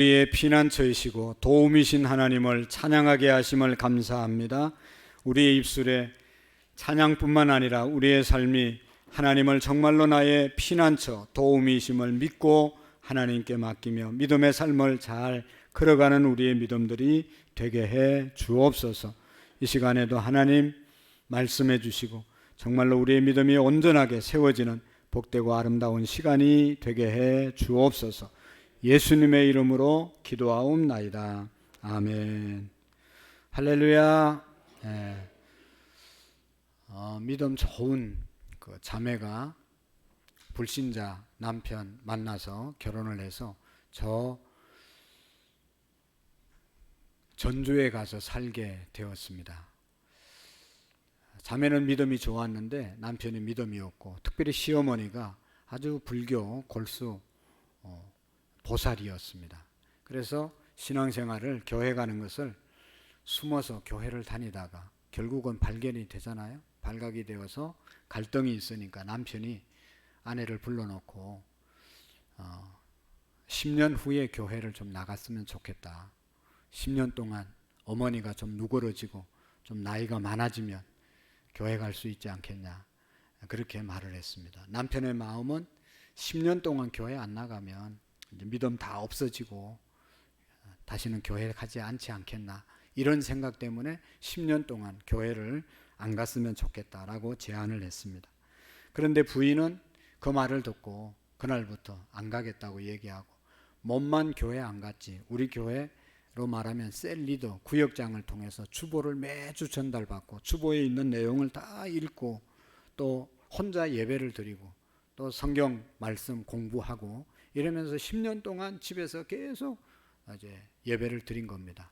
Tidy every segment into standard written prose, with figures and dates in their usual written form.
우리의 피난처이시고 도움이신 하나님을 찬양하게 하심을 감사합니다. 우리의 입술에 찬양뿐만 아니라 우리의 삶이 하나님을 정말로 나의 피난처, 도움이심을 믿고 하나님께 맡기며 믿음의 삶을 잘 걸어가는 우리의 믿음들이 되게 해 주옵소서. 이 시간에도 하나님 말씀해 주시고 정말로 우리의 믿음이 온전하게 세워지는 복되고 아름다운 시간이 되게 해 주옵소서. 예수님의 이름으로 기도하옵나이다. 아멘. 할렐루야. 믿음 좋은 그 자매가 불신자 남편 만나서 결혼을 해서 저 전주에 가서 살게 되었습니다. 자매는 믿음이 좋았는데 남편이 믿음이 없고, 특별히 시어머니가 아주 불교 골수 보살이었습니다. 그래서 신앙생활을, 교회 가는 것을 숨어서 교회를 다니다가 결국은 발견이 되잖아요. 발각이 되어서 갈등이 있으니까 남편이 아내를 불러놓고 10년 후에 교회를 좀 나갔으면 좋겠다. 10년 동안 어머니가 좀 누그러지고 좀 나이가 많아지면 교회 갈 수 있지 않겠냐, 그렇게 말을 했습니다. 남편의 마음은 10년 동안 교회 안 나가면 이제 믿음 다 없어지고 다시는 교회 가지 않지 않겠나, 이런 생각 때문에 10년 동안 교회를 안 갔으면 좋겠다라고 제안을 했습니다. 그런데 부인은 그 말을 듣고 그날부터 안 가겠다고 얘기하고, 몸만 교회 안 갔지 우리 교회로 말하면 셀 리더, 구역장을 통해서 주보를 매주 전달받고 주보에 있는 내용을 다 읽고 또 혼자 예배를 드리고 또 성경 말씀 공부하고 이러면서 10년 동안 집에서 계속 이제 예배를 드린 겁니다.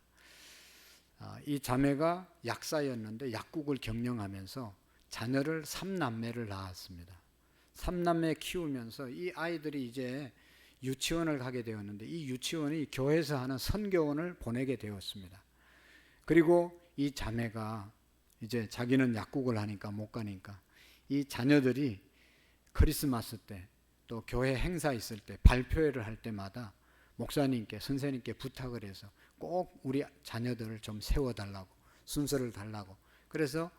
이 자매가 약사였는데 약국을 경영하면서 자녀를 3남매를 낳았습니다. 3남매 키우면서 이 아이들이 이제 유치원을 가게 되었는데, 이 유치원이 교회에서 하는 선교원을 보내게 되었습니다. 그리고 이 자매가 이제 자기는 약국을 하니까 못 가니까 이 자녀들이 크리스마스 때 또 교회 행사 있을 때 발표회를 할 때마다 목사님께, 선생님께 부탁을 해서 꼭 우리 자녀들을 좀 세워달라고, 순서를 달라고, 그래서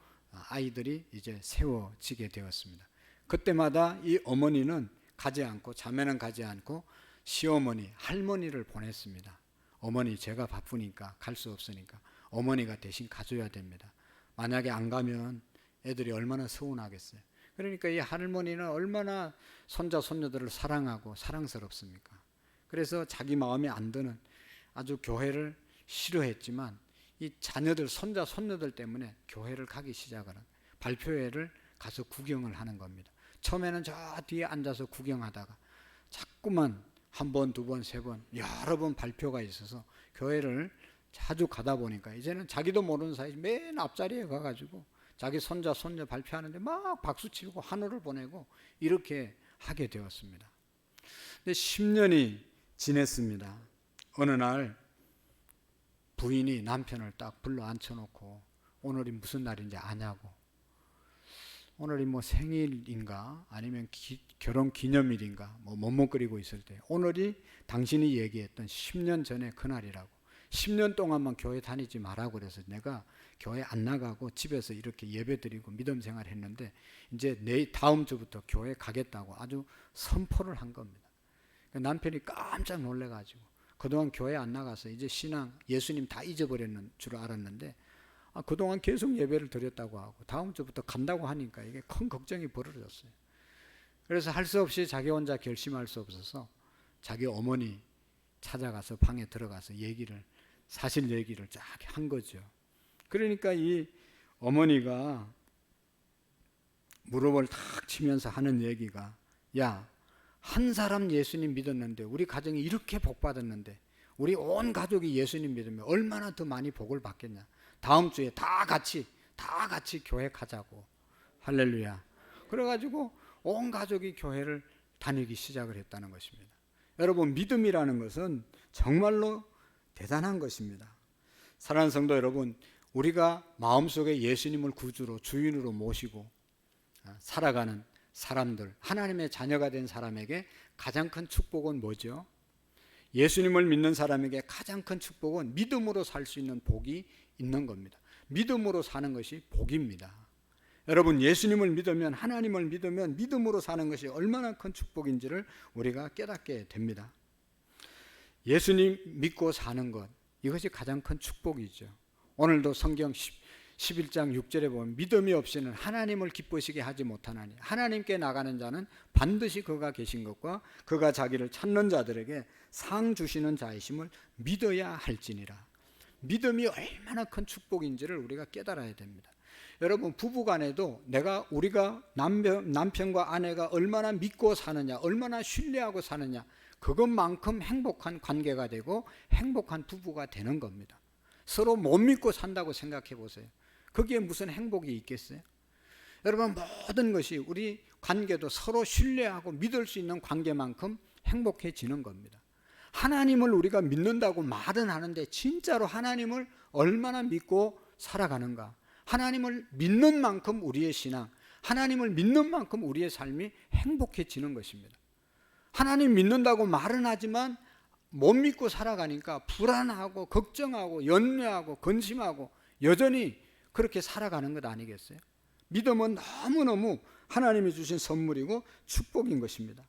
아이들이 이제 세워지게 되었습니다. 그때마다 이 어머니는 가지 않고, 자매는 가지 않고 시어머니, 할머니를 보냈습니다. 어머니 제가 바쁘니까 갈 수 없으니까 어머니가 대신 가줘야 됩니다. 만약에 안 가면 애들이 얼마나 서운하겠어요. 그러니까 이 할머니는 얼마나 손자 손녀들을 사랑하고 사랑스럽습니까? 그래서 자기 마음에 안 드는, 아주 교회를 싫어했지만 이 자녀들, 손자 손녀들 때문에 교회를 가기 시작을 한, 발표회를 가서 구경을 하는 겁니다. 처음에는 저 뒤에 앉아서 구경하다가 자꾸만 한 번, 두 번, 세 번, 여러 번 발표가 있어서 교회를 자주 가다 보니까 이제는 자기도 모르는 사이 맨 앞자리에 가가지고 자기 손자 손녀 발표하는데 막 박수치고 한호를 보내고 이렇게 하게 되었습니다. 근데 10년이 지냈습니다. 어느 날 부인이 남편을 딱 불러 앉혀놓고 오늘이 무슨 날인지 아냐고, 오늘이 뭐 생일인가 아니면 결혼 기념일인가 뭐 머뭇거리고 있을 때, 오늘이 당신이 얘기했던 10년 전에 그날이라고, 10년 동안만 교회 다니지 말라고 그래서 내가 교회 안 나가고 집에서 이렇게 예배드리고 믿음 생활 했는데 이제 다음 주부터 교회 가겠다고 아주 선포를 한 겁니다. 남편이 깜짝 놀래가지고 그동안 교회 안 나가서 이제 신앙, 예수님 다 잊어버렸는 줄 알았는데 그동안 계속 예배를 드렸다고 하고 다음 주부터 간다고 하니까 이게 큰 걱정이 벌어졌어요. 그래서 할 수 없이 자기 혼자 결심할 수 없어서 자기 어머니 찾아가서 방에 들어가서 사실 얘기를 쫙 한 거죠. 그러니까 이 어머니가 무릎을 탁 치면서 하는 얘기가, 야, 한 사람 예수님 믿었는데, 우리 가정이 이렇게 복 받았는데, 우리 온 가족이 예수님 믿으면 얼마나 더 많이 복을 받겠냐. 다음 주에 다 같이 교회 가자고. 할렐루야. 그래가지고 온 가족이 교회를 다니기 시작을 했다는 것입니다. 여러분, 믿음이라는 것은 정말로 대단한 것입니다. 사랑하는 성도 여러분, 우리가 마음속에 예수님을 구주로, 주인으로 모시고 살아가는 사람들, 하나님의 자녀가 된 사람에게 가장 큰 축복은 뭐죠? 예수님을 믿는 사람에게 가장 큰 축복은 믿음으로 살 수 있는 복이 있는 겁니다. 믿음으로 사는 것이 복입니다. 여러분, 예수님을 믿으면, 하나님을 믿으면 믿음으로 사는 것이 얼마나 큰 축복인지를 우리가 깨닫게 됩니다. 예수님 믿고 사는 것, 이것이 가장 큰 축복이죠. 오늘도 성경 11장 6절에 보면 믿음이 없이는 하나님을 기쁘시게 하지 못하나니 하나님께 나가는 자는 반드시 그가 계신 것과 그가 자기를 찾는 자들에게 상 주시는 자이심을 믿어야 할지니라. 믿음이 얼마나 큰 축복인지를 우리가 깨달아야 됩니다. 여러분, 부부간에도 우리가 남편과 아내가 얼마나 믿고 사느냐, 얼마나 신뢰하고 사느냐, 그것만큼 행복한 관계가 되고 행복한 부부가 되는 겁니다. 서로 못 믿고 산다고 생각해 보세요. 거기에 무슨 행복이 있겠어요? 여러분, 모든 것이 우리 관계도 서로 신뢰하고 믿을 수 있는 관계만큼 행복해지는 겁니다. 하나님을 우리가 믿는다고 말은 하는데 진짜로 하나님을 얼마나 믿고 살아가는가? 하나님을 믿는 만큼 우리의 신앙, 하나님을 믿는 만큼 우리의 삶이 행복해지는 것입니다. 하나님 믿는다고 말은 하지만 못 믿고 살아가니까 불안하고 걱정하고 연뇌하고 근심하고 여전히 그렇게 살아가는 것 아니겠어요? 믿음은 너무너무 하나님이 주신 선물이고 축복인 것입니다.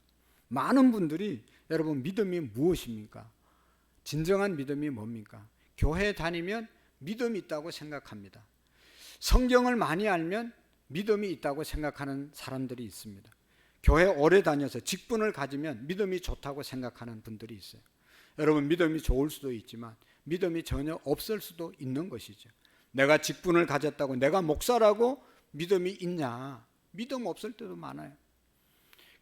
많은 분들이 여러분, 믿음이 무엇입니까? 진정한 믿음이 뭡니까? 교회 다니면 믿음이 있다고 생각합니다. 성경을 많이 알면 믿음이 있다고 생각하는 사람들이 있습니다. 교회 오래 다녀서 직분을 가지면 믿음이 좋다고 생각하는 분들이 있어요. 여러분, 믿음이 좋을 수도 있지만 믿음이 전혀 없을 수도 있는 것이죠. 내가 직분을 가졌다고 내가 목사라고 믿음이 있냐? 믿음 없을 때도 많아요.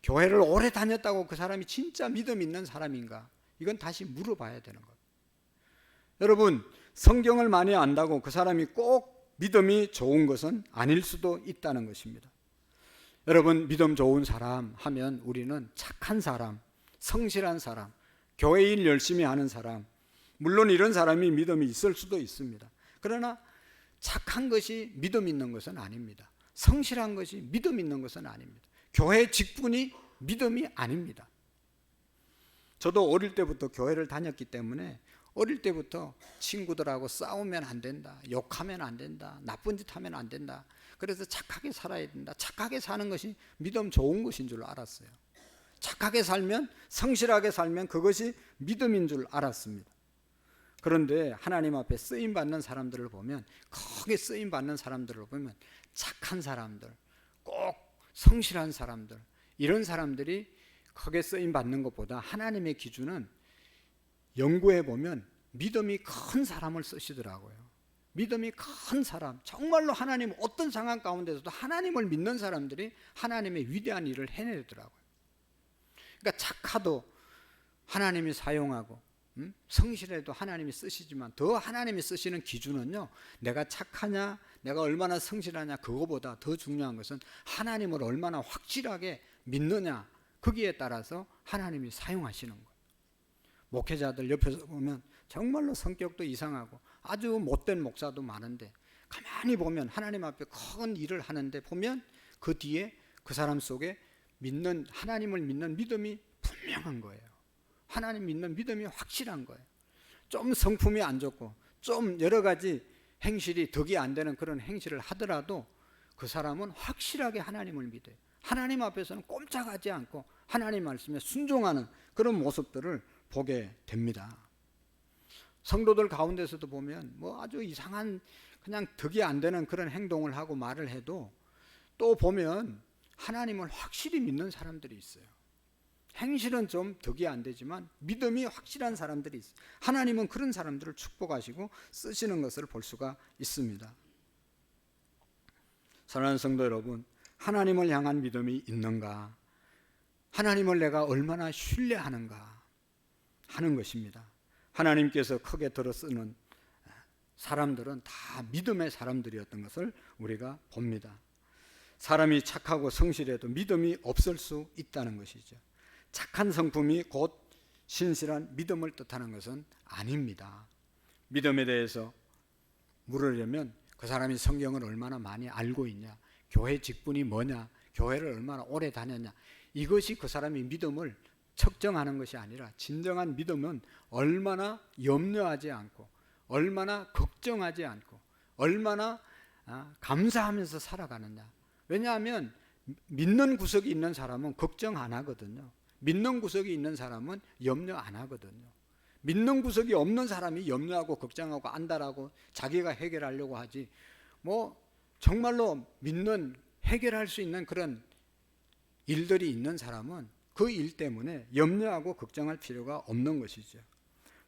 교회를 오래 다녔다고 그 사람이 진짜 믿음 있는 사람인가? 이건 다시 물어봐야 되는 거예요. 여러분, 성경을 많이 안다고 그 사람이 꼭 믿음이 좋은 것은 아닐 수도 있다는 것입니다. 여러분, 믿음 좋은 사람 하면 우리는 착한 사람, 성실한 사람, 교회 일 열심히 하는 사람, 물론 이런 사람이 믿음이 있을 수도 있습니다. 그러나 착한 것이 믿음 있는 것은 아닙니다. 성실한 것이 믿음 있는 것은 아닙니다. 교회 직분이 믿음이 아닙니다. 저도 어릴 때부터 교회를 다녔기 때문에 어릴 때부터 친구들하고 싸우면 안 된다, 욕하면 안 된다, 나쁜 짓 하면 안 된다. 그래서 착하게 살아야 된다. 착하게 사는 것이 믿음 좋은 것인 줄 알았어요. 착하게 살면, 성실하게 살면 그것이 믿음인 줄 알았습니다. 그런데 하나님 앞에 쓰임받는 사람들을 보면, 크게 쓰임받는 사람들을 보면 착한 사람들, 꼭 성실한 사람들, 이런 사람들이 크게 쓰임받는 것보다 하나님의 기준은 연구해 보면 믿음이 큰 사람을 쓰시더라고요. 믿음이 큰 사람, 정말로 하나님 어떤 상황 가운데서도 하나님을 믿는 사람들이 하나님의 위대한 일을 해내더라고요. 그러니까 착하도 하나님이 사용하고 성실해도 하나님이 쓰시지만 더 하나님이 쓰시는 기준은요, 내가 착하냐, 내가 얼마나 성실하냐, 그거보다 더 중요한 것은 하나님을 얼마나 확실하게 믿느냐, 거기에 따라서 하나님이 사용하시는 거예요. 목회자들 옆에서 보면 정말로 성격도 이상하고 아주 못된 목사도 많은데 가만히 보면 하나님 앞에 큰 일을 하는데 보면 그 뒤에 그 사람 속에 하나님을 믿는 믿음이 분명한 거예요. 하나님 믿는 믿음이 확실한 거예요. 좀 성품이 안 좋고 좀 여러 가지 행실이 덕이 안 되는 그런 행실을 하더라도 그 사람은 확실하게 하나님을 믿어요. 하나님 앞에서는 꼼짝하지 않고 하나님 말씀에 순종하는 그런 모습들을 보게 됩니다. 성도들 가운데서도 보면 뭐 아주 이상한 그냥 덕이 안 되는 그런 행동을 하고 말을 해도 또 보면 하나님을 확실히 믿는 사람들이 있어요. 행실은 좀 덕이 안 되지만 믿음이 확실한 사람들이 있어요. 하나님은 그런 사람들을 축복하시고 쓰시는 것을 볼 수가 있습니다. 사랑하는 성도 여러분, 하나님을 향한 믿음이 있는가? 하나님을 내가 얼마나 신뢰하는가 하는 것입니다. 하나님께서 크게 들어 쓰는 사람들은 다 믿음의 사람들이었던 것을 우리가 봅니다. 사람이 착하고 성실해도 믿음이 없을 수 있다는 것이죠. 착한 성품이 곧 신실한 믿음을 뜻하는 것은 아닙니다. 믿음에 대해서 물으려면 그 사람이 성경을 얼마나 많이 알고 있냐, 교회 직분이 뭐냐, 교회를 얼마나 오래 다녔냐, 이것이 그 사람의 믿음을 측정하는 것이 아니라 진정한 믿음은 얼마나 염려하지 않고 얼마나 걱정하지 않고 얼마나 감사하면서 살아가느냐. 왜냐하면 믿는 구석이 있는 사람은 걱정 안 하거든요. 믿는 구석이 있는 사람은 염려 안 하거든요. 믿는 구석이 없는 사람이 염려하고 걱정하고 안달하고 자기가 해결하려고 하지, 뭐 정말로 믿는 해결할 수 있는 그런 일들이 있는 사람은 그 일 때문에 염려하고 걱정할 필요가 없는 것이죠.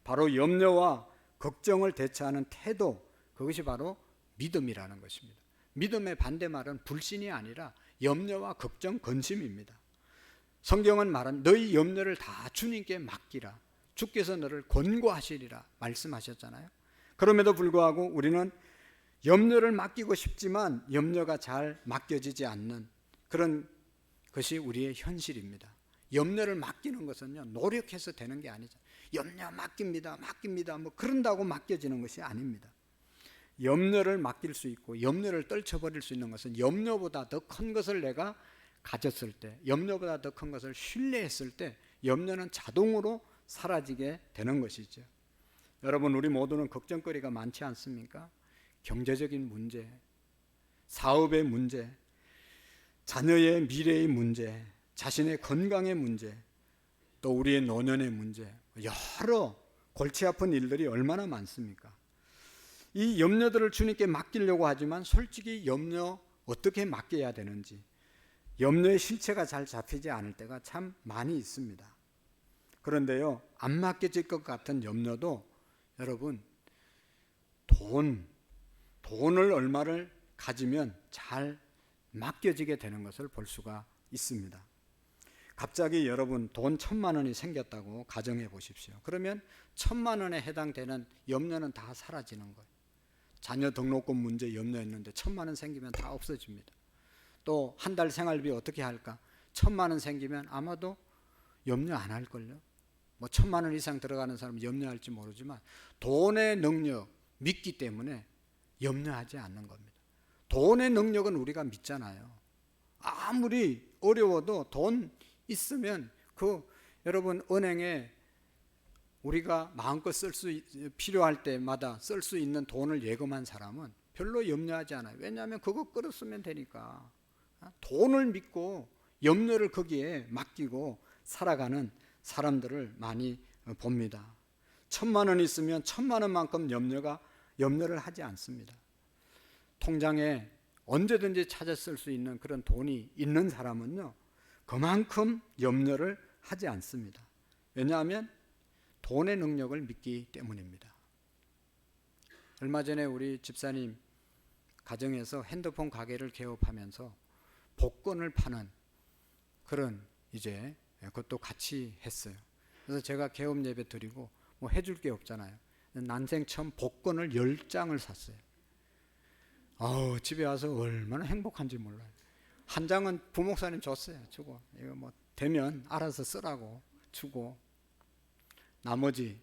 바로 염려와 걱정을 대처하는 태도, 그것이 바로 믿음이라는 것입니다. 믿음의 반대말은 불신이 아니라 염려와 걱정, 근심입니다. 성경은 말한 너희 염려를 다 주님께 맡기라. 주께서 너를 권고하시리라 말씀하셨잖아요. 그럼에도 불구하고 우리는 염려를 맡기고 싶지만 염려가 잘 맡겨지지 않는 그런 것이 우리의 현실입니다. 염려를 맡기는 것은요, 노력해서 되는 게 아니죠. 염려 맡깁니다, 뭐 그런다고 맡겨지는 것이 아닙니다. 염려를 맡길 수 있고 염려를 떨쳐버릴 수 있는 것은 염려보다 더 큰 것을 내가 가졌을 때, 염려보다 더 큰 것을 신뢰했을 때 염려는 자동으로 사라지게 되는 것이죠. 여러분, 우리 모두는 걱정거리가 많지 않습니까? 경제적인 문제, 사업의 문제, 자녀의 미래의 문제, 자신의 건강의 문제, 또 우리의 노년의 문제, 여러 골치 아픈 일들이 얼마나 많습니까? 이 염려들을 주님께 맡기려고 하지만 솔직히 염려 어떻게 맡겨야 되는지, 염려의 실체가 잘 잡히지 않을 때가 참 많이 있습니다. 그런데요, 안 맡겨질 것 같은 염려도 여러분, 돈을 얼마를 가지면 잘 맡겨지게 되는 것을 볼 수가 있습니다. 갑자기 여러분 돈 1,000만 원이 생겼다고 가정해 보십시오. 그러면 1,000만 원에 해당되는 염려는 다 사라지는 거예요. 자녀 등록금 문제 염려했는데 1,000만 원 생기면 다 없어집니다. 또 한 달 생활비 어떻게 할까? 1,000만 원 생기면 아마도 염려 안 할걸요. 뭐 1,000만 원 이상 들어가는 사람은 염려할지 모르지만 돈의 능력 믿기 때문에 염려하지 않는 겁니다. 돈의 능력은 우리가 믿잖아요. 아무리 어려워도 돈 있으면 여러분 은행에 우리가 마음껏 필요할 때마다 쓸 수 있는 돈을 예금한 사람은 별로 염려하지 않아요. 왜냐하면 그거 끌어 쓰면 되니까. 돈을 믿고 염려를 거기에 맡기고 살아가는 사람들을 많이 봅니다. 1,000만 원 있으면 1,000만 원만큼 염려를 하지 않습니다. 통장에 언제든지 찾아 쓸 수 있는 그런 돈이 있는 사람은요, 그만큼 염려를 하지 않습니다. 왜냐하면 돈의 능력을 믿기 때문입니다. 얼마 전에 우리 집사님 가정에서 핸드폰 가게를 개업하면서 복권을 파는 그런 이제 그것도 같이 했어요. 그래서 제가 개업 예배 드리고 뭐 해줄 게 없잖아요. 난생 처음 복권을 10장을 샀어요. 집에 와서 얼마나 행복한지 몰라요. 한 장은 부목사님 줬어요. 주고 이거 뭐 되면 알아서 쓰라고 주고, 나머지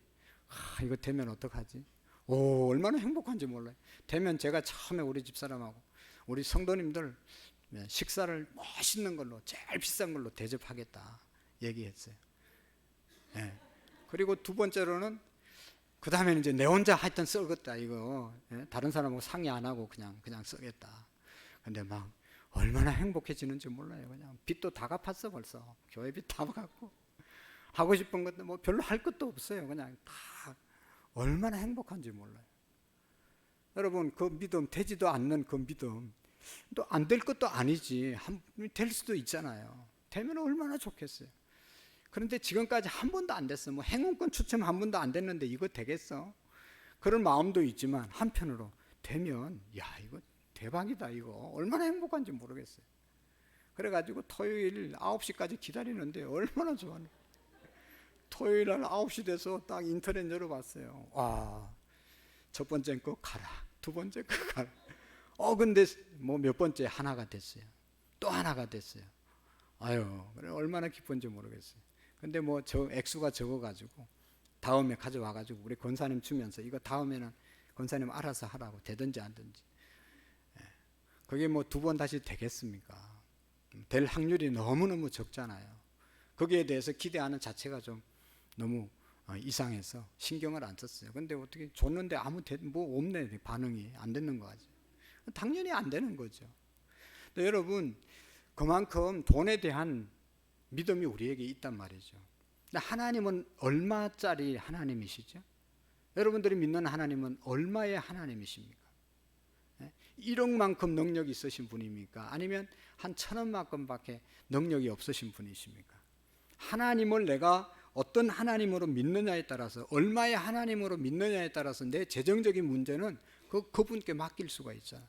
이거 되면 어떡하지? 얼마나 행복한지 몰라요. 되면 제가 처음에 우리 집사람하고 우리 성도님들 식사를 멋있는 걸로 제일 비싼 걸로 대접하겠다 얘기했어요. 그리고 두 번째로는 그 다음에는 이제 내 혼자 하여튼 쓰겠다 이거, 다른 사람하고 상의 안 하고 그냥 쓰겠다. 근데 막 얼마나 행복해지는지 몰라요. 그냥 빚도 다 갚았어 벌써. 교회 빚 다 갚고 하고 싶은 것도 뭐 별로 할 것도 없어요. 그냥 다 얼마나 행복한지 몰라요. 여러분, 그 믿음, 되지도 않는 그 믿음, 또 안 될 것도 아니지, 될 수도 있잖아요. 되면 얼마나 좋겠어요. 그런데 지금까지 한 번도 안 됐어. 뭐 행운권 추첨 한 번도 안 됐는데 이거 되겠어? 그런 마음도 있지만 한편으로 되면 이거 대박이다, 이거 얼마나 행복한지 모르겠어요. 그래가지고 토요일 9시까지 기다리는데 얼마나 좋아요. 토요일 날 9시 돼서 딱 인터넷 열어봤어요. 와, 첫 번째 거 가라, 두 번째 거 가라. 근데 뭐 몇 번째 하나가 됐어요. 또 하나가 됐어요. 그래 얼마나 기쁜지 모르겠어요. 근데 뭐 저 액수가 적어가지고 다음에 가져와가지고 우리 권사님 주면서 이거 다음에는 권사님 알아서 하라고, 되든지 안 되든지. 그게 뭐 2번 다시 되겠습니까? 될 확률이 너무너무 적잖아요. 거기에 대해서 기대하는 자체가 좀 너무 이상해서 신경을 안 썼어요. 근데 어떻게 줬는데 뭐 없네, 반응이 안 되는 거지. 당연히 안 되는 거죠. 여러분, 그만큼 돈에 대한 믿음이 우리에게 있단 말이죠. 근데 하나님은 얼마짜리 하나님이시죠? 여러분들이 믿는 하나님은 얼마의 하나님이십니까? 1억만큼 능력이 있으신 분입니까? 아니면 한 1,000원만큼밖에 능력이 없으신 분이십니까? 하나님을 내가 어떤 하나님으로 믿느냐에 따라서, 얼마의 하나님으로 믿느냐에 따라서 내 재정적인 문제는 그분께 맡길 수가 있잖아요.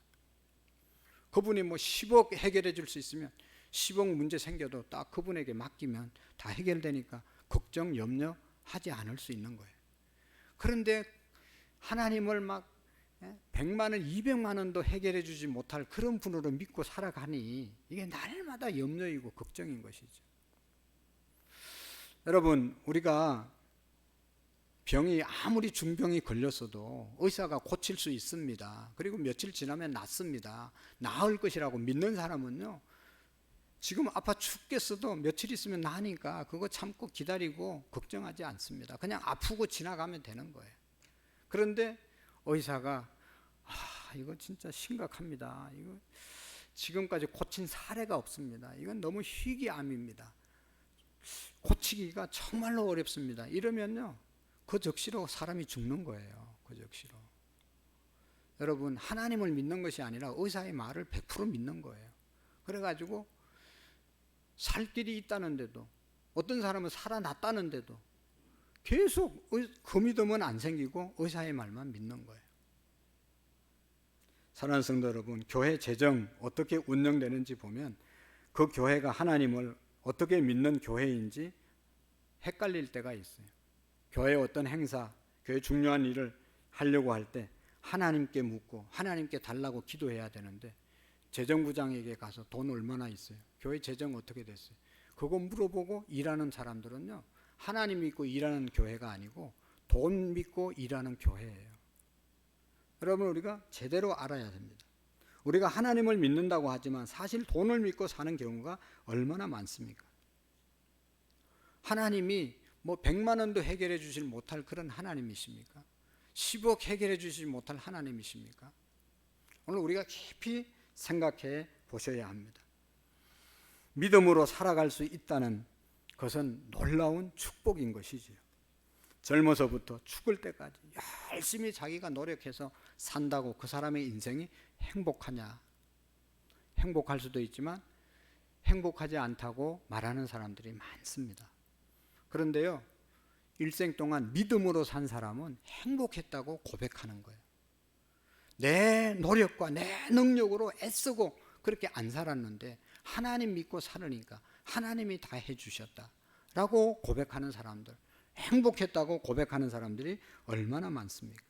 그분이 뭐 10억 해결해 줄 수 있으면 10억 문제 생겨도 딱 그분에게 맡기면 다 해결되니까 걱정, 염려하지 않을 수 있는 거예요. 그런데 하나님을 막 100만 원, 200만 원도 해결해 주지 못할 그런 분으로 믿고 살아가니 이게 날마다 염려이고 걱정인 것이죠. 여러분, 우리가 병이 아무리 중병이 걸렸어도 의사가 고칠 수 있습니다. 그리고 며칠 지나면 낫습니다. 나을 것이라고 믿는 사람은요, 지금 아파 죽겠어도 며칠 있으면 나으니까 그거 참고 기다리고 걱정하지 않습니다. 그냥 아프고 지나가면 되는 거예요. 그런데 의사가 이거 진짜 심각합니다. 이거 지금까지 고친 사례가 없습니다. 이건 너무 희귀암입니다. 고치기가 정말로 어렵습니다. 이러면요, 그 적시로 사람이 죽는 거예요. 그 적시로. 여러분, 하나님을 믿는 것이 아니라 의사의 말을 100% 믿는 거예요. 그래가지고 살 길이 있다는데도, 어떤 사람은 살아났다는데도 계속 그 믿음은 안 생기고 의사의 말만 믿는 거예요. 사랑하는 성도 여러분, 교회 재정 어떻게 운영되는지 보면 그 교회가 하나님을 어떻게 믿는 교회인지 헷갈릴 때가 있어요. 교회 어떤 행사, 교회 중요한 일을 하려고 할 때 하나님께 묻고 하나님께 달라고 기도해야 되는데, 재정부장에게 가서 돈 얼마나 있어요? 교회 재정 어떻게 됐어요? 그거 물어보고 일하는 사람들은요, 하나님 믿고 일하는 교회가 아니고 돈 믿고 일하는 교회예요. 여러분, 우리가 제대로 알아야 됩니다. 우리가 하나님을 믿는다고 하지만 사실 돈을 믿고 사는 경우가 얼마나 많습니까? 하나님이 뭐 100만 원도 해결해 주질 못할 그런 하나님이십니까? 10억 해결해 주질 못할 하나님이십니까? 오늘 우리가 깊이 생각해 보셔야 합니다. 믿음으로 살아갈 수 있다는 것은 놀라운 축복인 것이지요. 젊어서부터 죽을 때까지 열심히 자기가 노력해서 산다고 그 사람의 인생이 행복하냐? 행복할 수도 있지만 행복하지 않다고 말하는 사람들이 많습니다. 그런데요, 일생 동안 믿음으로 산 사람은 행복했다고 고백하는 거예요. 내 노력과 내 능력으로 애쓰고 그렇게 안 살았는데 하나님 믿고 살으니까 하나님이 다 해주셨다라고 고백하는 사람들, 행복했다고 고백하는 사람들이 얼마나 많습니까?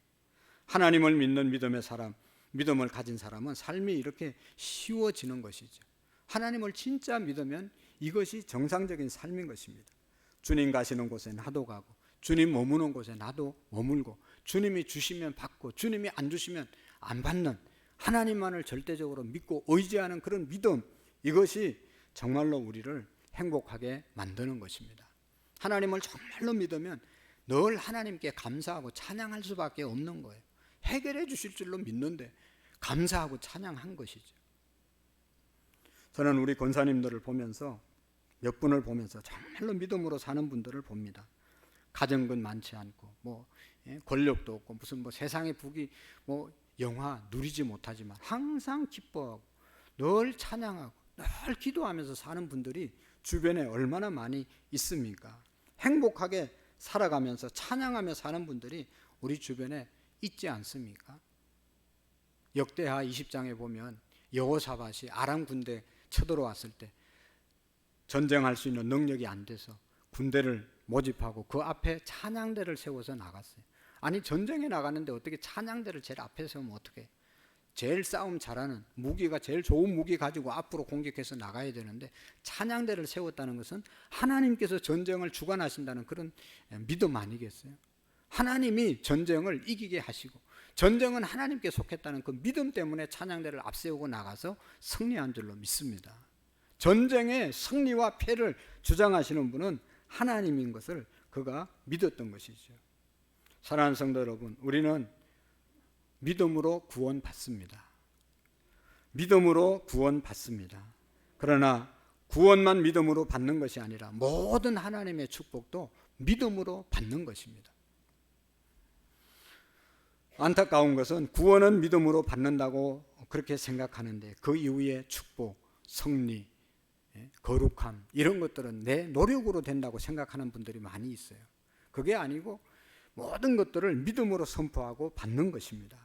하나님을 믿는 믿음의 사람, 믿음을 가진 사람은 삶이 이렇게 쉬워지는 것이죠. 하나님을 진짜 믿으면 이것이 정상적인 삶인 것입니다. 주님 가시는 곳에 나도 가고, 주님 머무는 곳에 나도 머물고, 주님이 주시면 받고 주님이 안 주시면 안 받는, 하나님만을 절대적으로 믿고 의지하는 그런 믿음, 이것이 정말로 우리를 행복하게 만드는 것입니다. 하나님을 정말로 믿으면 늘 하나님께 감사하고 찬양할 수밖에 없는 거예요. 해결해 주실 줄로 믿는데 감사하고 찬양한 것이죠. 저는 우리 권사님들을 보면서, 몇 분을 보면서 정말로 믿음으로 사는 분들을 봅니다. 가진 건 많지 않고 권력도 없고 무슨 세상의 부귀 영화 누리지 못하지만 항상 기뻐하고 늘 찬양하고 늘 기도하면서 사는 분들이 주변에 얼마나 많이 있습니까? 행복하게 살아가면서 찬양하며 사는 분들이 우리 주변에 있지 않습니까? 역대하 20장에 보면 여호사밧이 아람 군대 쳐들어왔을 때 전쟁할 수 있는 능력이 안 돼서 군대를 모집하고 그 앞에 찬양대를 세워서 나갔어요. 아니, 전쟁에 나가는데 어떻게 찬양대를 제일 앞에 세우면 어떻게? 제일 싸움 잘하는, 무기가 제일 좋은 무기 가지고 앞으로 공격해서 나가야 되는데 찬양대를 세웠다는 것은 하나님께서 전쟁을 주관하신다는 그런 믿음 아니겠어요? 하나님이 전쟁을 이기게 하시고 전쟁은 하나님께 속했다는 그 믿음 때문에 찬양대를 앞세우고 나가서 승리한 줄로 믿습니다. 전쟁의 승리와 패를 주장하시는 분은 하나님인 것을 그가 믿었던 것이죠. 사랑하는 성도 여러분, 우리는 믿음으로 구원받습니다. 믿음으로 구원받습니다. 그러나 구원만 믿음으로 받는 것이 아니라 모든 하나님의 축복도 믿음으로 받는 것입니다. 안타까운 것은 구원은 믿음으로 받는다고 그렇게 생각하는데 그 이후에 축복, 승리, 거룩함 이런 것들은 내 노력으로 된다고 생각하는 분들이 많이 있어요. 그게 아니고 모든 것들을 믿음으로 선포하고 받는 것입니다.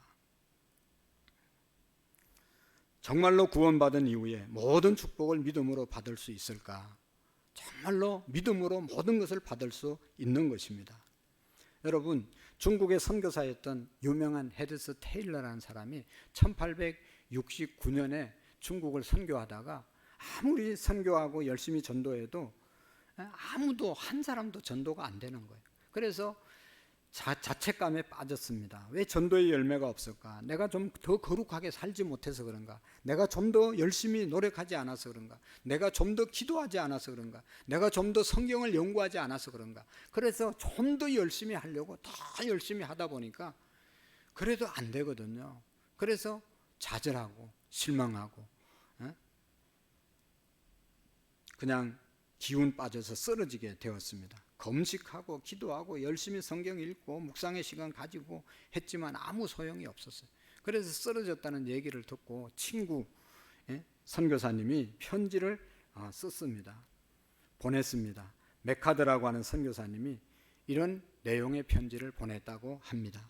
정말로 구원받은 이후에 모든 축복을 믿음으로 받을 수 있을까? 정말로 믿음으로 모든 것을 받을 수 있는 것입니다. 여러분, 중국의 선교사였던 유명한 헤드스 테일러라는 사람이 1869년에 중국을 선교하다가 아무리 선교하고 열심히 전도해도 아무도 한 사람도 전도가 안 되는 거예요. 그래서 자책감에 빠졌습니다. 왜 전도의 열매가 없을까? 내가 좀 더 거룩하게 살지 못해서 그런가? 내가 좀 더 열심히 노력하지 않아서 그런가? 내가 좀 더 기도하지 않아서 그런가? 내가 좀 더 성경을 연구하지 않아서 그런가? 그래서 좀 더 열심히 하려고 더 열심히 하다 보니까 그래도 안 되거든요. 그래서 좌절하고 실망하고 그냥 기운 빠져서 쓰러지게 되었습니다. 검식하고 기도하고 열심히 성경 읽고 묵상의 시간 가지고 했지만 아무 소용이 없었어요. 그래서 쓰러졌다는 얘기를 듣고 친구 선교사님이 편지를 썼습니다. 보냈습니다. 메카드라고 하는 선교사님이 이런 내용의 편지를 보냈다고 합니다.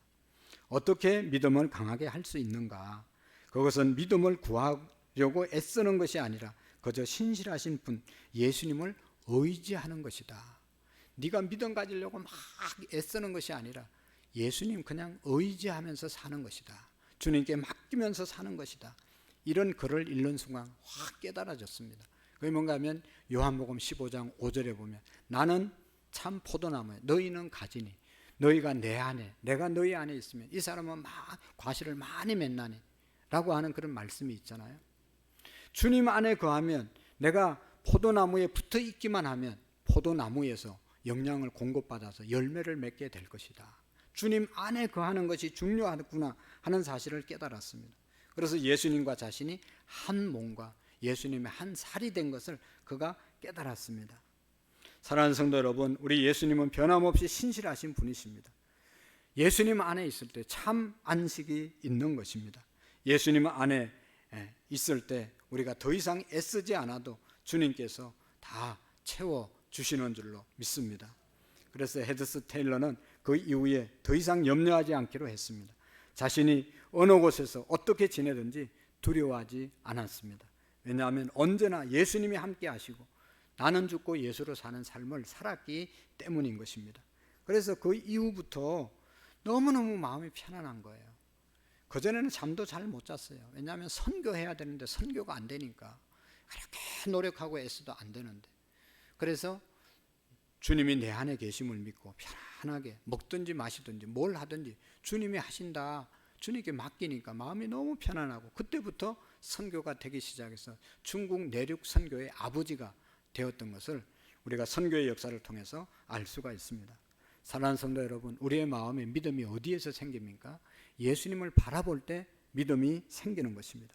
어떻게 믿음을 강하게 할 수 있는가? 그것은 믿음을 구하려고 애쓰는 것이 아니라 그저 신실하신 분 예수님을 의지하는 것이다. 네가 믿음 가지려고 막 애쓰는 것이 아니라 예수님 그냥 의지하면서 사는 것이다. 주님께 맡기면서 사는 것이다. 이런 글을 읽는 순간 확 깨달아졌습니다. 그게 뭔가 하면 요한복음 15장 5절에 보면 나는 참 포도나무에 너희는 가지니 너희가 내 안에 내가 너희 안에 있으면 이 사람은 과실을 많이 맺나니 라고 하는 그런 말씀이 있잖아요. 주님 안에 거하면 내가 포도나무에 붙어 있기만 하면 포도나무에서 영양을 공급받아서 열매를 맺게 될 것이다. 주님 안에 거하는 것이 중요하구나 하는 사실을 깨달았습니다. 그래서 예수님과 자신이 한 몸과 예수님의 한 살이 된 것을 그가 깨달았습니다. 사랑하는 성도 여러분, 우리 예수님은 변함없이 신실하신 분이십니다. 예수님 안에 있을 때 참 안식이 있는 것입니다. 예수님 안에 있을 때 우리가 더 이상 애쓰지 않아도 주님께서 다 채워주시는 줄로 믿습니다. 그래서 헤드스 테일러는 그 이후에 더 이상 염려하지 않기로 했습니다. 자신이 어느 곳에서 어떻게 지내든지 두려워하지 않았습니다. 왜냐하면 언제나 예수님이 함께 하시고 나는 죽고 예수로 사는 삶을 살았기 때문인 것입니다. 그래서 그 이후부터 너무너무 마음이 편안한 거예요. 그전에는 잠도 잘 못 잤어요. 왜냐하면 선교해야 되는데 선교가 안 되니까 그렇게 노력하고 애써도 안 되는데, 그래서 주님이 내 안에 계심을 믿고 편안하게 먹든지 마시든지 뭘 하든지 주님이 하신다, 주님께 맡기니까 마음이 너무 편안하고 그때부터 선교가 되기 시작해서 중국 내륙 선교의 아버지가 되었던 것을 우리가 선교의 역사를 통해서 알 수가 있습니다. 사랑하는 성도 여러분, 우리의 마음에 믿음이 어디에서 생깁니까? 예수님을 바라볼 때 믿음이 생기는 것입니다.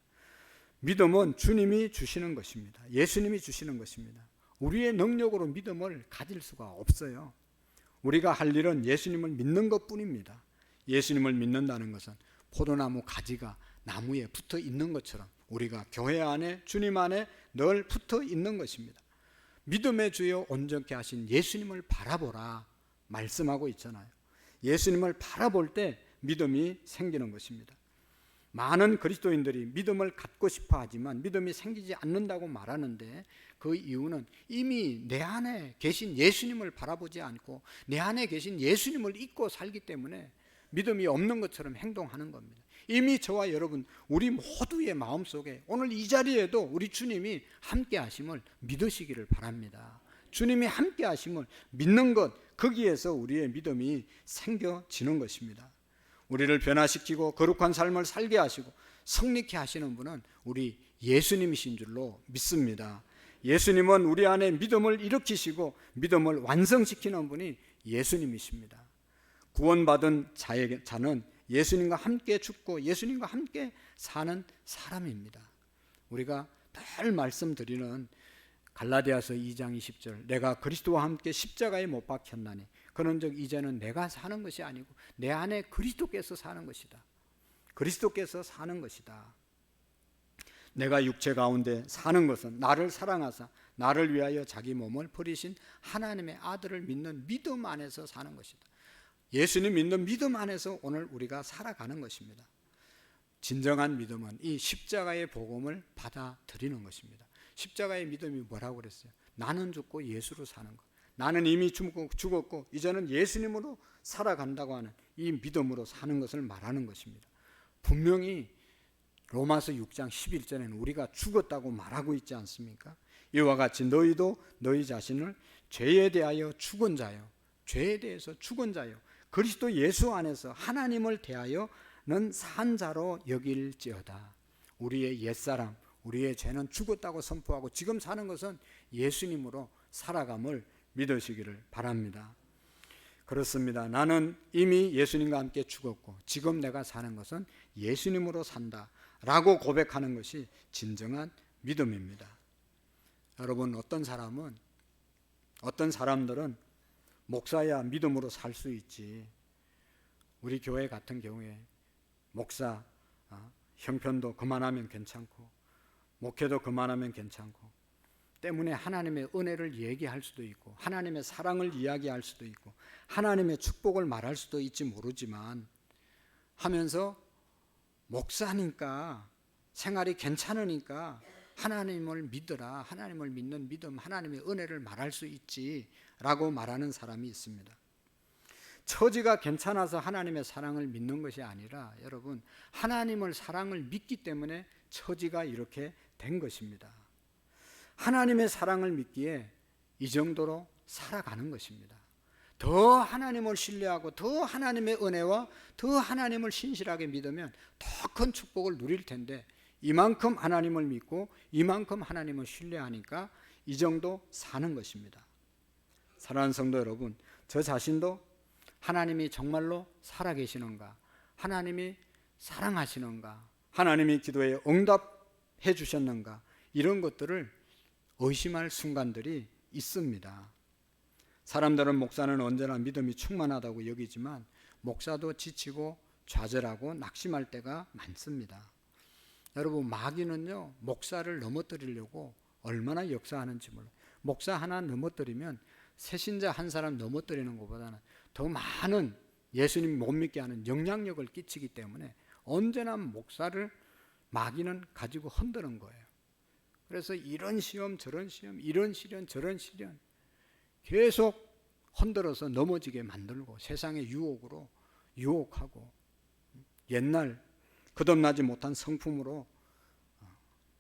믿음은 주님이 주시는 것입니다. 예수님이 주시는 것입니다. 우리의 능력으로 믿음을 가질 수가 없어요. 우리가 할 일은 예수님을 믿는 것뿐입니다. 예수님을 믿는다는 것은 포도나무 가지가 나무에 붙어 있는 것처럼 우리가 교회 안에 주님 안에 늘 붙어 있는 것입니다. 믿음의 주여 온전케 하신 예수님을 바라보라 말씀하고 있잖아요. 예수님을 바라볼 때 믿음이 생기는 것입니다. 많은 그리스도인들이 믿음을 갖고 싶어 하지만 믿음이 생기지 않는다고 말하는데 그 이유는 이미 내 안에 계신 예수님을 바라보지 않고 내 안에 계신 예수님을 잊고 살기 때문에 믿음이 없는 것처럼 행동하는 겁니다. 이미 저와 여러분 우리 모두의 마음속에 오늘 이 자리에도 우리 주님이 함께 하심을 믿으시기를 바랍니다. 주님이 함께 하심을 믿는 것, 거기에서 우리의 믿음이 생겨지는 것입니다. 우리를 변화시키고 거룩한 삶을 살게 하시고 성립케 하시는 분은 우리 예수님이신 줄로 믿습니다. 예수님은 우리 안에 믿음을 일으키시고 믿음을 완성시키는 분이 예수님이십니다. 구원받은 자는 예수님과 함께 죽고 예수님과 함께 사는 사람입니다. 우리가 늘 말씀드리는 갈라디아서 2장 20절, 내가 그리스도와 함께 십자가에 못 박혔나니 그런즉 이제는 내가 사는 것이 아니고 내 안에 그리스도께서 사는 것이다. 그리스도께서 사는 것이다. 내가 육체 가운데 사는 것은 나를 사랑하사 나를 위하여 자기 몸을 버리신 하나님의 아들을 믿는 믿음 안에서 사는 것이다. 예수님 믿는 믿음 안에서 오늘 우리가 살아가는 것입니다. 진정한 믿음은 이 십자가의 복음을 받아들이는 것입니다. 십자가의 믿음이 뭐라고 그랬어요? 나는 죽고 예수로 사는 것. 나는 이미 죽었고 이제는 예수님으로 살아간다고 하는 이 믿음으로 사는 것을 말하는 것입니다. 분명히 로마서 6장 11절에는 우리가 죽었다고 말하고 있지 않습니까? 이와 같이 너희도 너희 자신을 죄에 대하여 죽은 자요, 죄에 대해서 죽은 자요, 그리스도 예수 안에서 하나님을 대하여는 산 자로 여길지어다. 우리의 옛사람, 우리의 죄는 죽었다고 선포하고 지금 사는 것은 예수님으로 살아감을 믿으시기를 바랍니다. 그렇습니다. 나는 이미 예수님과 함께 죽었고 지금 내가 사는 것은 예수님으로 산다 라고 고백하는 것이 진정한 믿음입니다. 여러분, 어떤 사람들은 목사야 믿음으로 살 수 있지. 우리 교회 같은 경우에 목사 형편도 그만하면 괜찮고 목회도 그만하면 괜찮고 때문에 하나님의 은혜를 얘기할 수도 있고 하나님의 사랑을 이야기할 수도 있고 하나님의 축복을 말할 수도 있지 모르지만 하면서 목사니까 생활이 괜찮으니까 하나님을 믿어라, 하나님을 믿는 믿음, 하나님의 은혜를 말할 수 있지라고 말하는 사람이 있습니다. 처지가 괜찮아서 하나님의 사랑을 믿는 것이 아니라 여러분, 하나님을 사랑을 믿기 때문에 처지가 이렇게 된 것입니다. 하나님의 사랑을 믿기에 이 정도로 살아가는 것입니다. 더 하나님을 신뢰하고 더 하나님의 은혜와 더 하나님을 신실하게 믿으면 더 큰 축복을 누릴 텐데 이만큼 하나님을 믿고 이만큼 하나님을 신뢰하니까 이 정도 사는 것입니다. 사랑하는 성도 여러분, 저 자신도 하나님이 정말로 살아계시는가, 하나님이 사랑하시는가, 하나님이 기도에 응답해 주셨는가, 이런 것들을 의심할 순간들이 있습니다. 사람들은 목사는 언제나 믿음이 충만하다고 여기지만 목사도 지치고 좌절하고 낙심할 때가 많습니다. 여러분, 마귀는요 목사를 넘어뜨리려고 얼마나 역사하는지 몰라요. 목사 하나 넘어뜨리면 새신자 한 사람 넘어뜨리는 것보다는 더 많은 예수님 못 믿게 하는 영향력을 끼치기 때문에 언제나 목사를 마귀는 가지고 흔드는 거예요. 그래서 이런 시험 저런 시험, 이런 시련 저런 시련 계속 흔들어서 넘어지게 만들고 세상의 유혹으로 유혹하고 옛날 거듭나지 못한 성품으로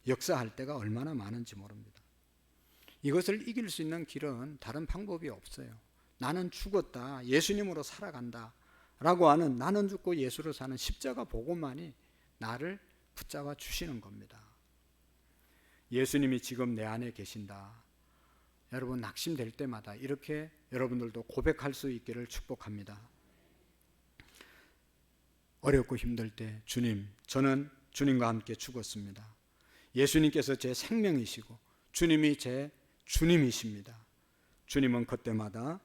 역사할 때가 얼마나 많은지 모릅니다. 이것을 이길 수 있는 길은 다른 방법이 없어요. 나는 죽었다, 예수님으로 살아간다 라고 하는, 나는 죽고 예수로 사는 십자가 복음만이 나를 붙잡아 주시는 겁니다. 예수님이 지금 내 안에 계신다. 여러분, 낙심될 때마다 이렇게 여러분들도 고백할 수 있기를 축복합니다. 어렵고 힘들 때, 주님, 저는 주님과 함께 죽었습니다. 예수님께서 제 생명이시고 주님이 제 주님이십니다. 주님은 그때마다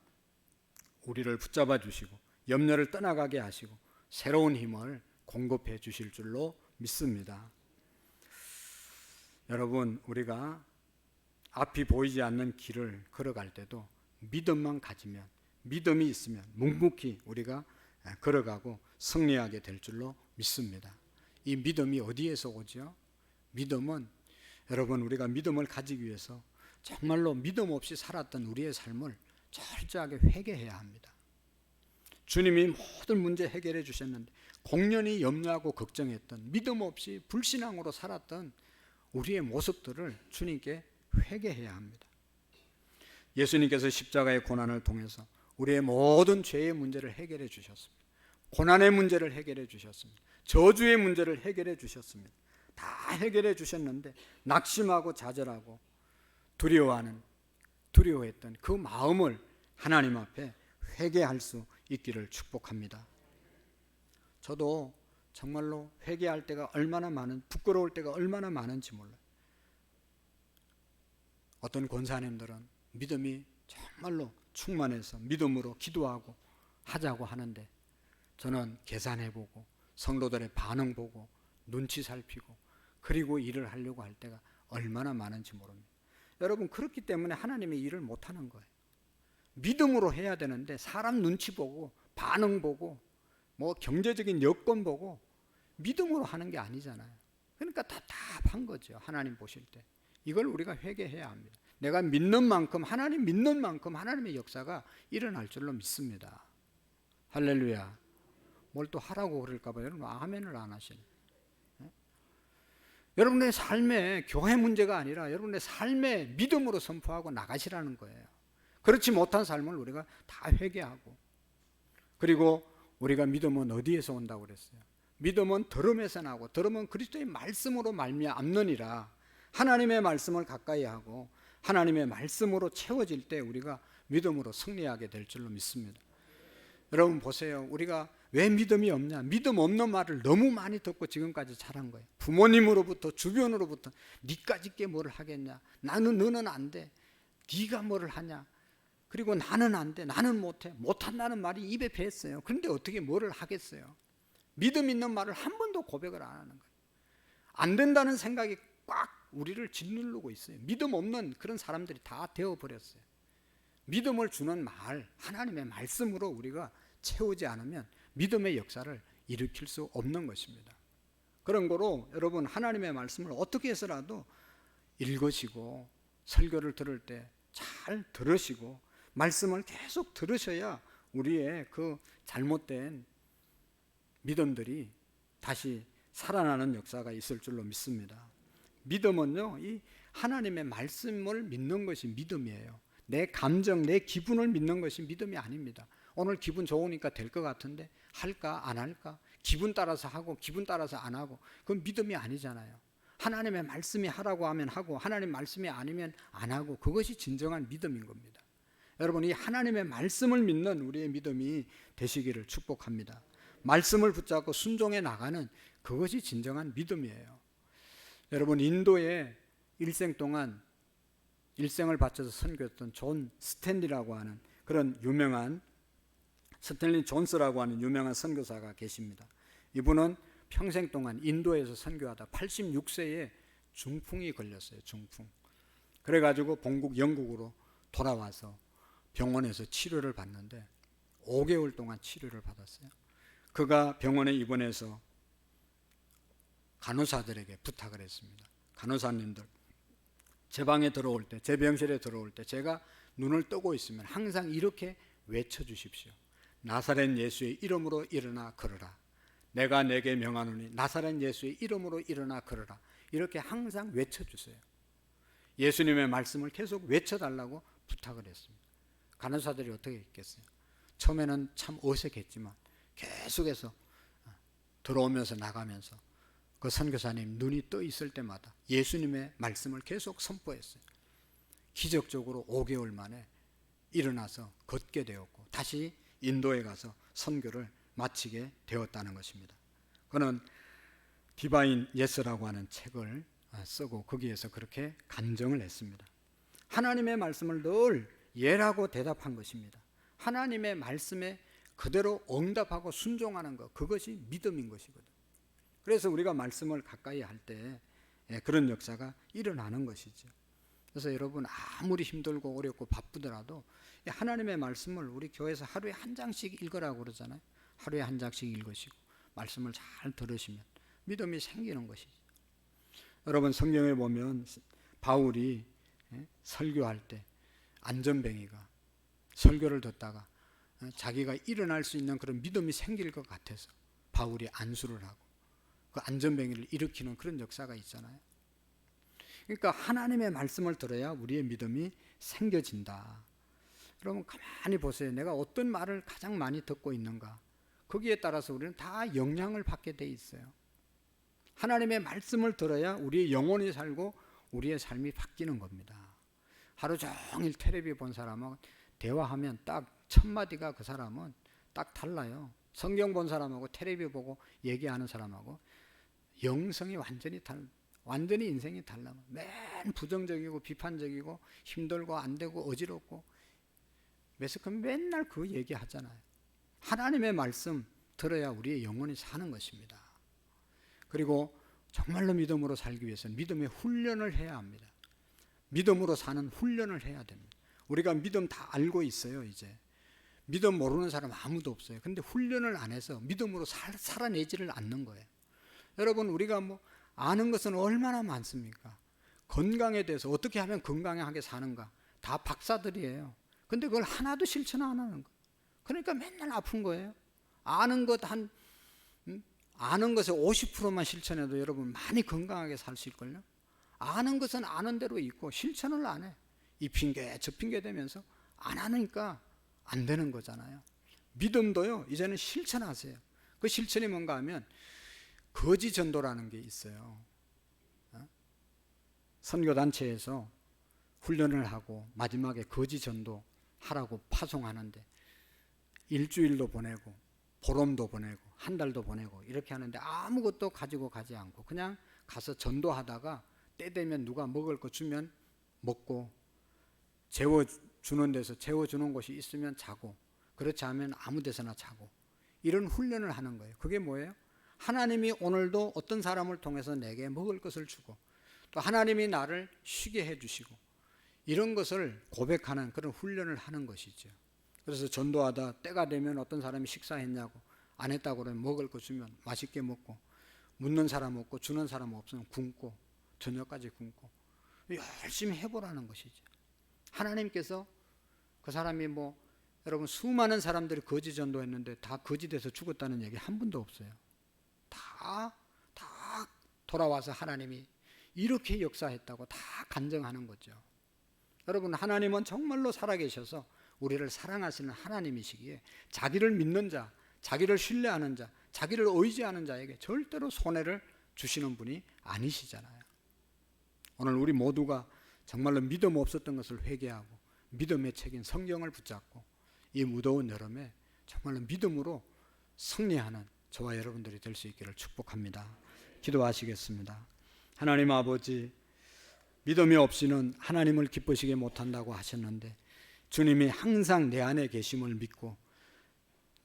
우리를 붙잡아 주시고 염려를 떠나가게 하시고 새로운 힘을 공급해 주실 줄로 믿습니다. 여러분, 우리가 앞이 보이지 않는 길을 걸어갈 때도 믿음만 가지면, 믿음이 있으면 묵묵히 우리가 걸어가고 승리하게 될 줄로 믿습니다. 이 믿음이 어디에서 오죠? 믿음은 여러분, 우리가 믿음을 가지기 위해서 정말로 믿음 없이 살았던 우리의 삶을 철저하게 회개해야 합니다. 주님이 모든 문제 해결해 주셨는데 공연히 염려하고 걱정했던, 믿음 없이 불신앙으로 살았던 우리의 모습들을 주님께 회개해야 합니다. 예수님께서 십자가의 고난을 통해서 우리의 모든 죄의 문제를 해결해 주셨습니다. 고난의 문제를 해결해 주셨습니다. 저주의 문제를 해결해 주셨습니다. 다 해결해 주셨는데 낙심하고 좌절하고 두려워했던 그 마음을 하나님 앞에 회개할 수 있기를 축복합니다. 저도 정말로 회개할 때가 부끄러울 때가 얼마나 많은지 몰라요. 어떤 권사님들은 믿음이 정말로 충만해서 믿음으로 기도하고 하자고 하는데, 저는 계산해보고 성도들의 반응 보고 눈치 살피고 그리고 일을 하려고 할 때가 얼마나 많은지 모릅니다. 여러분, 그렇기 때문에 하나님의 일을 못하는 거예요. 믿음으로 해야 되는데 사람 눈치 보고 반응 보고 뭐 경제적인 여건 보고 믿음으로 하는 게 아니잖아요. 그러니까 답답한 거죠. 하나님 보실 때 이걸 우리가 회개해야 합니다. 내가 믿는 만큼, 하나님 믿는 만큼 하나님의 역사가 일어날 줄로 믿습니다. 할렐루야. 뭘 또 하라고 그럴까 봐요. 여러분 아멘을 안 하시네. 여러분의 삶에 교회 문제가 아니라 여러분의 삶에 믿음으로 선포하고 나가시라는 거예요. 그렇지 못한 삶을 우리가 다 회개하고, 그리고 우리가 믿음은 어디에서 온다고 그랬어요? 믿음은 들음에서 나고 들음은 그리스도의 말씀으로 말미암느니라. 하나님의 말씀을 가까이 하고 하나님의 말씀으로 채워질 때 우리가 믿음으로 승리하게 될 줄로 믿습니다. 여러분 보세요. 우리가 왜 믿음이 없냐? 믿음 없는 말을 너무 많이 듣고 지금까지 자란 거예요. 부모님으로부터 주변으로부터 니까짓 게 뭘 하겠냐? 너는 안 돼. 네가 뭐를 하냐? 그리고 나는 안 돼. 나는 못해. 못한다는 말이 입에 뱄어요. 그런데 어떻게 뭐를 하겠어요? 믿음 있는 말을 한 번도 고백을 안 하는 거예요. 안 된다는 생각이 꽉 우리를 짓누르고 있어요. 믿음 없는 그런 사람들이 다 되어버렸어요. 믿음을 주는 말, 하나님의 말씀으로 우리가 채우지 않으면 믿음의 역사를 일으킬 수 없는 것입니다. 그런 거로 여러분, 하나님의 말씀을 어떻게 해서라도 읽으시고 설교를 들을 때 잘 들으시고 말씀을 계속 들으셔야 우리의 그 잘못된 믿음들이 다시 살아나는 역사가 있을 줄로 믿습니다. 믿음은요, 이 하나님의 말씀을 믿는 것이 믿음이에요. 내 감정, 내 기분을 믿는 것이 믿음이 아닙니다. 오늘 기분 좋으니까 될 것 같은데 할까 안 할까? 기분 따라서 하고 기분 따라서 안 하고, 그건 믿음이 아니잖아요. 하나님의 말씀이 하라고 하면 하고 하나님 말씀이 아니면 안 하고, 그것이 진정한 믿음인 겁니다. 여러분, 이 하나님의 말씀을 믿는 우리의 믿음이 되시기를 축복합니다. 말씀을 붙잡고 순종해 나가는 그것이 진정한 믿음이에요. 여러분, 인도에 일생 동안 일생을 바쳐서 선교했던 존 스탠리라고 하는 그런 유명한, 스탠리 존스라고 하는 유명한 선교사가 계십니다. 이분은 평생 동안 인도에서 선교하다 86세에 중풍이 걸렸어요. 중풍. 그래가지고 본국 영국으로 돌아와서 병원에서 치료를 받는데 5개월 동안 치료를 받았어요. 그가 병원에 입원해서 간호사들에게 부탁을 했습니다. 간호사님들, 제 방에 들어올 때, 제 병실에 들어올 때 제가 눈을 뜨고 있으면 항상 이렇게 외쳐주십시오. 나사렛 예수의 이름으로 일어나 걸으라. 내가 내게 명하노니 나사렛 예수의 이름으로 일어나 걸으라. 이렇게 항상 외쳐주세요. 예수님의 말씀을 계속 외쳐달라고 부탁을 했습니다. 간호사들이 어떻게 했겠어요? 처음에는 참 어색했지만 계속해서 들어오면서 나가면서 그 선교사님 눈이 떠 있을 때마다 예수님의 말씀을 계속 선포했어요. 기적적으로 5개월 만에 일어나서 걷게 되었고 다시 인도에 가서 선교를 마치게 되었다는 것입니다. 그는 디바인 예스라고 하는 책을 쓰고 거기에서 그렇게 간증을 했습니다. 하나님의 말씀을 늘 예라고 대답한 것입니다. 하나님의 말씀에 그대로 응답하고 순종하는 것, 그것이 믿음인 것이거든요. 그래서 우리가 말씀을 가까이 할 때 그런 역사가 일어나는 것이죠. 그래서 여러분, 아무리 힘들고 어렵고 바쁘더라도 하나님의 말씀을 우리 교회에서 하루에 한 장씩 읽으라고 그러잖아요. 하루에 한 장씩 읽으시고 말씀을 잘 들으시면 믿음이 생기는 것이죠. 여러분, 성경에 보면 바울이 설교할 때 안전뱅이가 설교를 듣다가 자기가 일어날 수 있는 그런 믿음이 생길 것 같아서 바울이 안수를 하고 그 안전뱅이를 일으키는 그런 역사가 있잖아요. 그러니까 하나님의 말씀을 들어야 우리의 믿음이 생겨진다. 여러분, 가만히 보세요. 내가 어떤 말을 가장 많이 듣고 있는가, 거기에 따라서 우리는 다 영향을 받게 돼 있어요. 하나님의 말씀을 들어야 우리의 영혼이 살고 우리의 삶이 바뀌는 겁니다. 하루 종일 텔레비 본 사람은 대화하면 딱 첫 마디가 그 사람은 딱 달라요. 성경 본 사람하고 텔레비 보고 얘기하는 사람하고 영성이 완전히 인생이 달라. 맨 부정적이고 비판적이고 힘들고 안 되고 어지럽고 매스컴 맨날 그 얘기하잖아요. 하나님의 말씀 들어야 우리의 영혼이 사는 것입니다. 그리고 정말로 믿음으로 살기 위해서는 믿음의 훈련을 해야 합니다. 믿음으로 사는 훈련을 해야 됩니다. 우리가 믿음 다 알고 있어요. 이제 믿음 모르는 사람 아무도 없어요. 근데 훈련을 안 해서 믿음으로 살아내지를 않는 거예요. 여러분, 우리가 뭐 아는 것은 얼마나 많습니까? 건강에 대해서 어떻게 하면 건강하게 사는가 다 박사들이에요. 근데 그걸 하나도 실천 안 하는 거예요. 그러니까 맨날 아픈 거예요. 아는 것의 50%만 실천해도 여러분 많이 건강하게 사실걸요. 아는 것은 아는 대로 있고 실천을 안 해. 이 핑계 저 핑계 대면서 안 하니까 안 되는 거잖아요. 믿음도요, 이제는 실천하세요. 그 실천이 뭔가 하면 거지 전도라는 게 있어요. 선교단체에서 훈련을 하고 마지막에 거지 전도 하라고 파송하는데 일주일도 보내고 보름도 보내고 한 달도 보내고 이렇게 하는데 아무것도 가지고 가지 않고 그냥 가서 전도하다가 때 되면 누가 먹을 거 주면 먹고 재워주는 데서 재워주는 곳이 있으면 자고, 그렇지 않으면 아무 데서나 자고, 이런 훈련을 하는 거예요. 그게 뭐예요? 하나님이 오늘도 어떤 사람을 통해서 내게 먹을 것을 주고 또 하나님이 나를 쉬게 해주시고 이런 것을 고백하는 그런 훈련을 하는 것이죠. 그래서 전도하다 때가 되면 어떤 사람이 식사했냐고 안 했다고 그러면 먹을 거 주면 맛있게 먹고, 묻는 사람 없고 주는 사람 없으면 굶고 저녁까지 굶고 열심히 해보라는 것이죠. 하나님께서 그 사람이 여러분 수많은 사람들이 거지 전도했는데 다 거지 돼서 죽었다는 얘기 한 분도 없어요. 다 돌아와서 하나님이 이렇게 역사했다고 다 간증하는 거죠. 여러분, 하나님은 정말로 살아계셔서 우리를 사랑하시는 하나님이시기에 자기를 믿는 자, 자기를 신뢰하는 자, 자기를 의지하는 자에게 절대로 손해를 주시는 분이 아니시잖아요. 오늘 우리 모두가 정말로 믿음 없었던 것을 회개하고 믿음의 책인 성경을 붙잡고 이 무더운 여름에 정말로 믿음으로 승리하는 저와 여러분들이 될 수 있기를 축복합니다. 기도하시겠습니다. 하나님 아버지, 믿음이 없이는 하나님을 기쁘시게 못한다고 하셨는데 주님이 항상 내 안에 계심을 믿고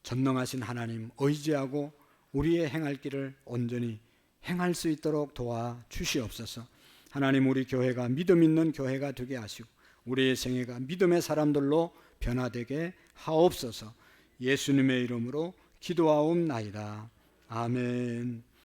전능하신 하나님 의지하고 우리의 행할 길을 온전히 행할 수 있도록 도와 주시옵소서. 하나님, 우리 교회가 믿음 있는 교회가 되게 하시고 우리의 생애가 믿음의 사람들로 변화되게 하옵소서. 예수님의 이름으로 기도하옵나이다. 아멘.